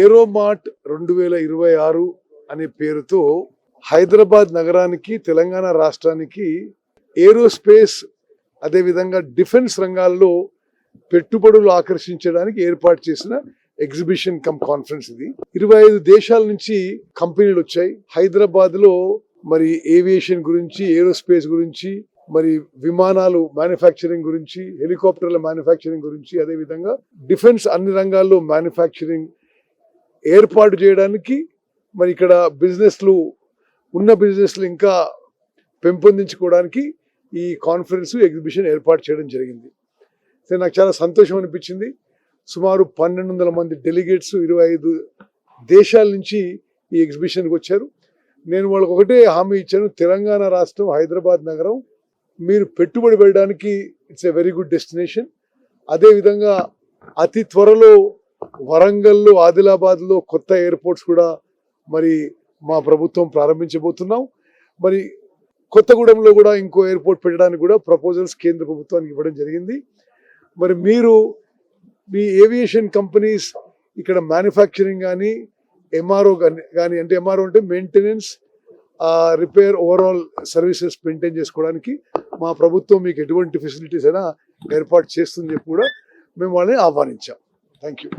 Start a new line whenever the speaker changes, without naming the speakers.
ఏరోమార్ట్ 2026 అనే పేరుతో హైదరాబాద్ నగరానికి తెలంగాణ రాష్ట్రానికి ఏరోస్పేస్ అదేవిధంగా డిఫెన్స్ రంగాల్లో పెట్టుబడులు ఆకర్షించడానికి ఏర్పాటు చేసిన ఎగ్జిబిషన్ కమ్ కాన్ఫరెన్స్ ఇది. 25 దేశాల నుంచి కంపెనీలు వచ్చాయి. హైదరాబాద్ లో మరి ఏవియేషన్ గురించి, ఏరోస్పేస్ గురించి, మరి విమానాలు మ్యానుఫ్యాక్చరింగ్ గురించి, హెలికాప్టర్ల మ్యానుఫ్యాక్చరింగ్ గురించి, అదేవిధంగా డిఫెన్స్ అన్ని రంగాల్లో మ్యానుఫ్యాక్చరింగ్ ఏర్పాటు చేయడానికి మరి ఇక్కడ ఉన్న బిజినెస్లు ఇంకా పెంపొందించుకోవడానికి ఈ కాన్ఫరెన్స్ ఎగ్జిబిషన్ ఏర్పాటు చేయడం జరిగింది. సో నాకు చాలా సంతోషం అనిపించింది. సుమారు 1200 మంది డెలిగేట్స్ 25 దేశాల నుంచి ఈ ఎగ్జిబిషన్కి వచ్చారు. నేను వాళ్ళకి ఒకటే హామీ ఇచ్చాను, తెలంగాణ రాష్ట్రం హైదరాబాద్ నగరం మీరు పెట్టుబడి పెట్టడానికి it's a very good destination. అదేవిధంగా అతి త్వరలో వరంగల్లో, ఆదిలాబాద్లో కొత్త ఎయిర్పోర్ట్స్ కూడా మరి మా ప్రభుత్వం ప్రారంభించబోతున్నాం. మరి కొత్తగూడెంలో కూడా ఇంకో ఎయిర్పోర్ట్ పెట్టడానికి కూడా ప్రపోజల్స్ కేంద్ర ప్రభుత్వానికి ఇవ్వడం జరిగింది. మరి మీరు మీ ఏవియేషన్ కంపెనీస్ ఇక్కడ మ్యానుఫ్యాక్చరింగ్ కానీ ఎంఆర్ఓ కానీ అంటే ఎంఆర్ఓ అంటే maintenance, repair, overall services maintain చేసుకోవడానికి మా ప్రభుత్వం మీకు ఎటువంటి ఫెసిలిటీస్ అయినా ఏర్పాటు చేస్తుందని చెప్పి కూడా మేము వాళ్ళని ఆహ్వానించాం. Thank you.